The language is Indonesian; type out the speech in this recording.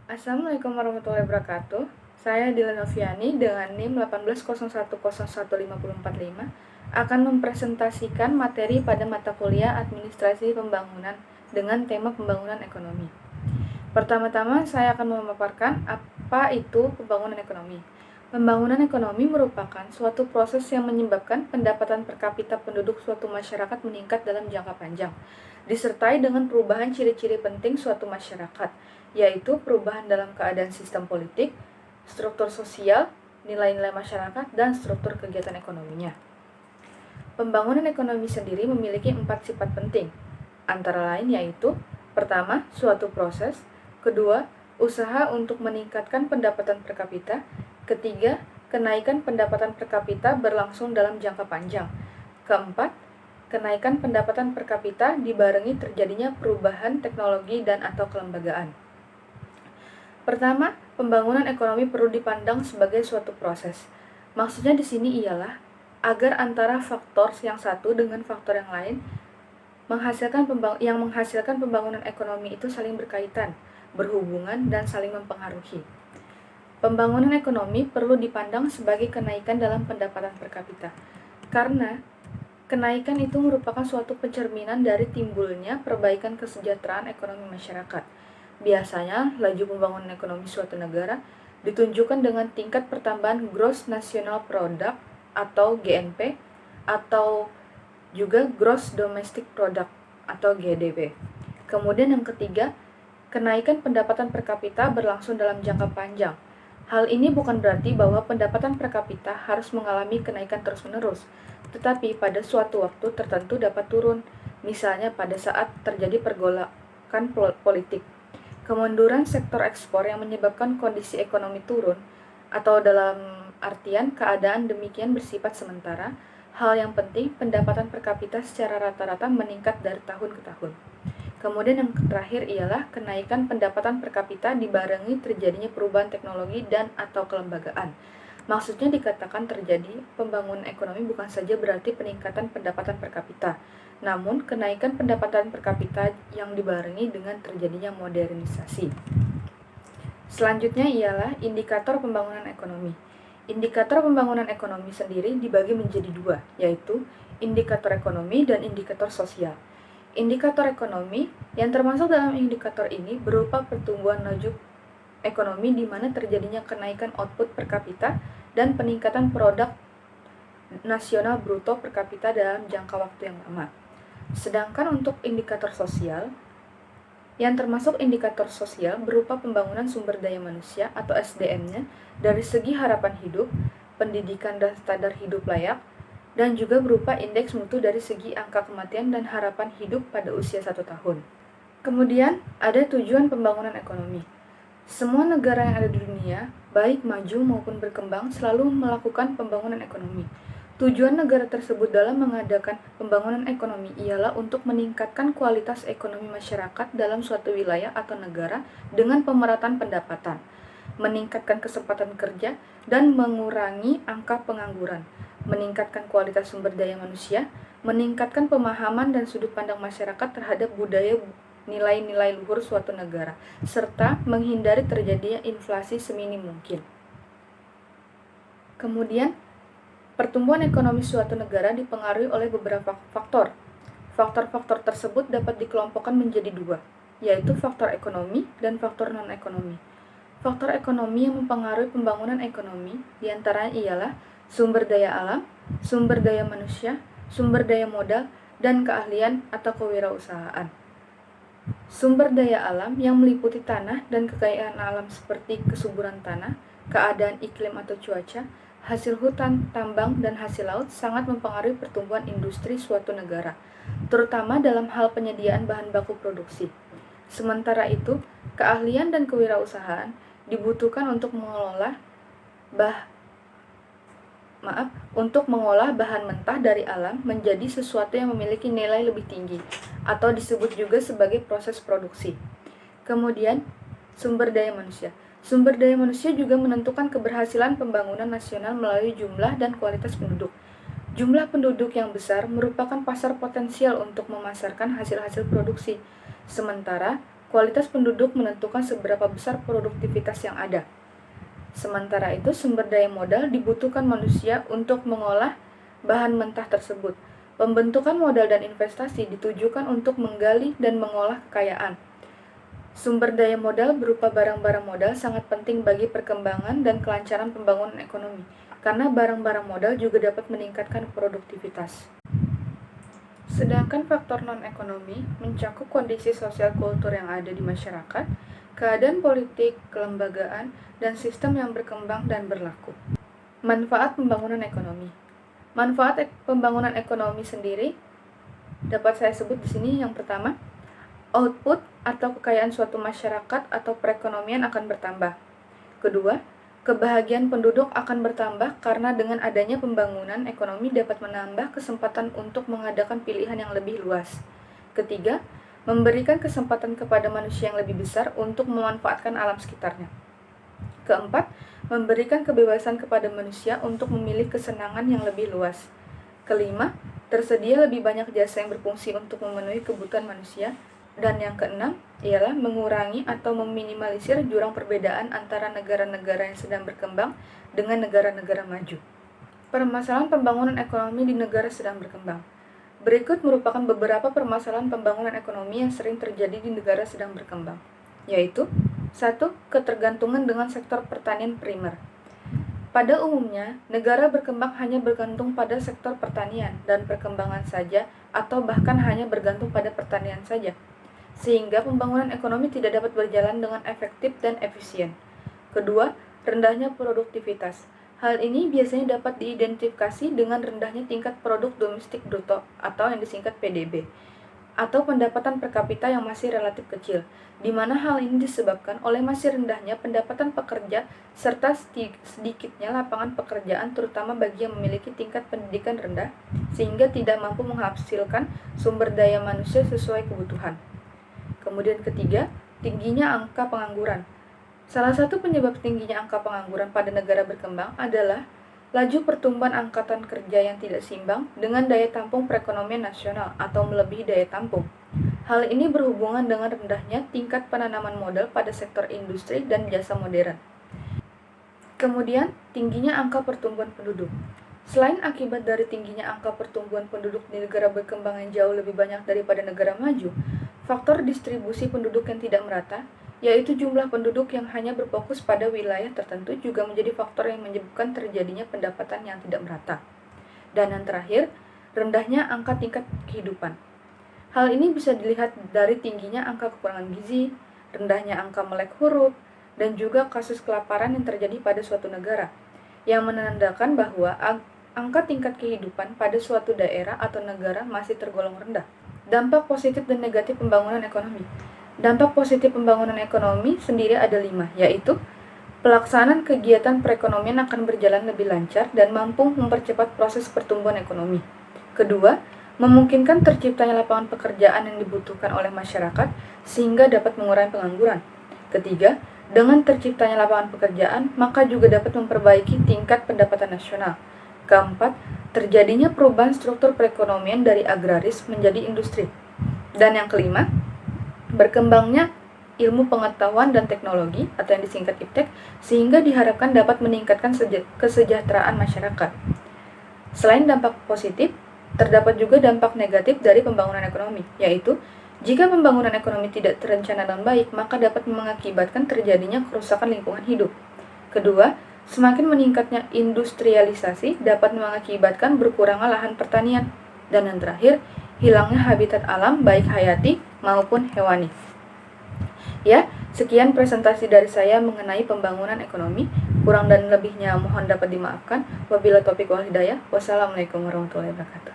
Assalamualaikum warahmatullahi wabarakatuh. Saya Dila Noviani dengan NIM 1801015045 akan mempresentasikan materi pada mata kuliah Administrasi Pembangunan dengan tema pembangunan ekonomi. Pertama-tama saya akan memaparkan apa itu pembangunan ekonomi. Pembangunan ekonomi merupakan suatu proses yang menyebabkan pendapatan per kapita penduduk suatu masyarakat meningkat dalam jangka panjang, disertai dengan perubahan ciri-ciri penting suatu masyarakat, yaitu perubahan dalam keadaan sistem politik, struktur sosial, nilai-nilai masyarakat, dan struktur kegiatan ekonominya. Pembangunan ekonomi sendiri memiliki 4 sifat penting, antara lain yaitu: pertama, suatu proses; kedua, usaha untuk meningkatkan pendapatan per kapita; ketiga, kenaikan pendapatan per kapita berlangsung dalam jangka panjang; keempat, kenaikan pendapatan per kapita dibarengi terjadinya perubahan teknologi dan atau kelembagaan. Pertama, pembangunan ekonomi perlu dipandang sebagai suatu proses. Maksudnya di sini ialah agar antara faktor yang satu dengan faktor yang lain yang menghasilkan pembangunan ekonomi itu saling berkaitan, berhubungan, dan saling mempengaruhi. Pembangunan ekonomi perlu dipandang sebagai kenaikan dalam pendapatan per kapita, karena kenaikan itu merupakan suatu pencerminan dari timbulnya perbaikan kesejahteraan ekonomi masyarakat. Biasanya, laju pembangunan ekonomi suatu negara ditunjukkan dengan tingkat pertambahan Gross National Product atau GNP, atau juga Gross Domestic Product atau GDP. Kemudian yang ketiga, kenaikan pendapatan per kapita berlangsung dalam jangka panjang. Hal ini bukan berarti bahwa pendapatan per kapita harus mengalami kenaikan terus-menerus, tetapi pada suatu waktu tertentu dapat turun, misalnya pada saat terjadi pergolakan politik, kemunduran sektor ekspor yang menyebabkan kondisi ekonomi turun, atau dalam artian keadaan demikian bersifat sementara. Hal yang penting, pendapatan per kapita secara rata-rata meningkat dari tahun ke tahun. Kemudian yang terakhir ialah kenaikan pendapatan per kapita dibarengi terjadinya perubahan teknologi dan atau kelembagaan. Maksudnya dikatakan terjadi pembangunan ekonomi bukan saja berarti peningkatan pendapatan per kapita, namun kenaikan pendapatan per kapita yang dibarengi dengan terjadinya modernisasi. Selanjutnya ialah indikator pembangunan ekonomi. Indikator pembangunan ekonomi sendiri dibagi menjadi dua, yaitu indikator ekonomi dan indikator sosial. Indikator ekonomi yang termasuk dalam indikator ini berupa pertumbuhan laju ekonomi di mana terjadinya kenaikan output per kapita dan peningkatan produk nasional bruto per kapita dalam jangka waktu yang lama. Sedangkan untuk indikator sosial, yang termasuk indikator sosial berupa pembangunan sumber daya manusia atau SDM-nya dari segi harapan hidup, pendidikan dan standar hidup layak, dan juga berupa indeks mutu dari segi angka kematian dan harapan hidup pada usia 1 tahun. Kemudian, ada tujuan pembangunan ekonomi. Semua negara yang ada di dunia, baik maju maupun berkembang, selalu melakukan pembangunan ekonomi. Tujuan negara tersebut dalam mengadakan pembangunan ekonomi ialah untuk meningkatkan kualitas ekonomi masyarakat dalam suatu wilayah atau negara dengan pemerataan pendapatan, meningkatkan kesempatan kerja, dan mengurangi angka pengangguran, meningkatkan kualitas sumber daya manusia, meningkatkan pemahaman dan sudut pandang masyarakat terhadap budaya nilai-nilai luhur suatu negara, serta menghindari terjadinya inflasi seminim mungkin. Kemudian, pertumbuhan ekonomi suatu negara dipengaruhi oleh beberapa faktor. Faktor-faktor tersebut dapat dikelompokkan menjadi dua, yaitu faktor ekonomi dan faktor non-ekonomi. Faktor ekonomi yang mempengaruhi pembangunan ekonomi diantaranya ialah sumber daya alam, sumber daya manusia, sumber daya modal, dan keahlian atau kewirausahaan. Sumber daya alam yang meliputi tanah dan kekayaan alam seperti kesuburan tanah, keadaan iklim atau cuaca, hasil hutan, tambang, dan hasil laut sangat mempengaruhi pertumbuhan industri suatu negara, terutama dalam hal penyediaan bahan baku produksi. Sementara itu, keahlian dan kewirausahaan dibutuhkan untuk mengolah bahan mentah dari alam menjadi sesuatu yang memiliki nilai lebih tinggi, atau disebut juga sebagai proses produksi. Kemudian, sumber daya manusia. Sumber daya manusia juga menentukan keberhasilan pembangunan nasional melalui jumlah dan kualitas penduduk. Jumlah penduduk yang besar merupakan pasar potensial untuk memasarkan hasil-hasil produksi, sementara Kualitas penduduk menentukan seberapa besar produktivitas yang ada. Sementara itu, sumber daya modal dibutuhkan manusia untuk mengolah bahan mentah tersebut. Pembentukan modal dan investasi ditujukan untuk menggali dan mengolah kekayaan. Sumber daya modal berupa barang-barang modal sangat penting bagi perkembangan dan kelancaran pembangunan ekonomi, karena barang-barang modal juga dapat meningkatkan produktivitas. Sedangkan faktor non-ekonomi mencakup kondisi sosial kultur yang ada di masyarakat, keadaan politik, kelembagaan, dan sistem yang berkembang dan berlaku. Manfaat pembangunan ekonomi. Manfaat pembangunan ekonomi sendiri dapat saya sebut di sini. Yang pertama, output atau kekayaan suatu masyarakat atau perekonomian akan bertambah. Kedua, kebahagiaan penduduk akan bertambah karena dengan adanya pembangunan ekonomi dapat menambah kesempatan untuk mengadakan pilihan yang lebih luas. Ketiga, memberikan kesempatan kepada manusia yang lebih besar untuk memanfaatkan alam sekitarnya. Keempat, memberikan kebebasan kepada manusia untuk memilih kesenangan yang lebih luas. Kelima, tersedia lebih banyak jasa yang berfungsi untuk memenuhi kebutuhan manusia. Dan yang keenam, ialah mengurangi atau meminimalisir jurang perbedaan antara negara-negara yang sedang berkembang dengan negara-negara maju. Permasalahan pembangunan ekonomi di negara sedang berkembang. Berikut merupakan beberapa permasalahan pembangunan ekonomi yang sering terjadi di negara sedang berkembang, yaitu 1. Ketergantungan dengan sektor pertanian primer. Pada umumnya, negara berkembang hanya bergantung pada sektor pertanian dan perkembangan saja, atau bahkan hanya bergantung pada pertanian saja, sehingga pembangunan ekonomi tidak dapat berjalan dengan efektif dan efisien. Kedua, rendahnya produktivitas. Hal ini biasanya dapat diidentifikasi dengan rendahnya tingkat produk domestik bruto atau yang disingkat PDB, atau pendapatan per kapita yang masih relatif kecil, di mana hal ini disebabkan oleh masih rendahnya pendapatan pekerja serta sedikitnya lapangan pekerjaan terutama bagi yang memiliki tingkat pendidikan rendah, sehingga tidak mampu menghasilkan sumber daya manusia sesuai kebutuhan. Kemudian ketiga, tingginya angka pengangguran. Salah satu penyebab tingginya angka pengangguran pada negara berkembang adalah laju pertumbuhan angkatan kerja yang tidak seimbang dengan daya tampung perekonomian nasional atau melebihi daya tampung. Hal ini berhubungan dengan rendahnya tingkat penanaman modal pada sektor industri dan jasa modern. Kemudian, tingginya angka pertumbuhan penduduk. Selain akibat dari tingginya angka pertumbuhan penduduk di negara berkembang yang jauh lebih banyak daripada negara maju, faktor distribusi penduduk yang tidak merata, yaitu jumlah penduduk yang hanya berfokus pada wilayah tertentu juga menjadi faktor yang menyebabkan terjadinya pendapatan yang tidak merata. Dan yang terakhir, rendahnya angka tingkat kehidupan. Hal ini bisa dilihat dari tingginya angka kekurangan gizi, rendahnya angka melek huruf, dan juga kasus kelaparan yang terjadi pada suatu negara, yang menandakan bahwa angka tingkat kehidupan pada suatu daerah atau negara masih tergolong rendah. Dampak positif dan negatif pembangunan ekonomi. Dampak positif pembangunan ekonomi sendiri ada 5, yaitu pelaksanaan kegiatan perekonomian akan berjalan lebih lancar dan mampu mempercepat proses pertumbuhan ekonomi. Kedua, memungkinkan terciptanya lapangan pekerjaan yang dibutuhkan oleh masyarakat sehingga dapat mengurangi pengangguran. Ketiga, dengan terciptanya lapangan pekerjaan, maka juga dapat memperbaiki tingkat pendapatan nasional. Keempat, terjadinya perubahan struktur perekonomian dari agraris menjadi industri. Dan yang kelima, berkembangnya ilmu pengetahuan dan teknologi atau yang disingkat IPTEK sehingga diharapkan dapat meningkatkan kesejahteraan masyarakat. Selain dampak positif, terdapat juga dampak negatif dari pembangunan ekonomi, yaitu jika pembangunan ekonomi tidak terencana dengan baik, maka dapat mengakibatkan terjadinya kerusakan lingkungan hidup. Kedua, semakin meningkatnya industrialisasi dapat mengakibatkan berkurangnya lahan pertanian. Dan yang terakhir, hilangnya habitat alam baik hayati maupun hewani. Ya, sekian presentasi dari saya mengenai pembangunan ekonomi. Kurang dan lebihnya mohon dapat dimaafkan. Wabillahi taufiq wal hidayah. Wassalamualaikum warahmatullahi wabarakatuh.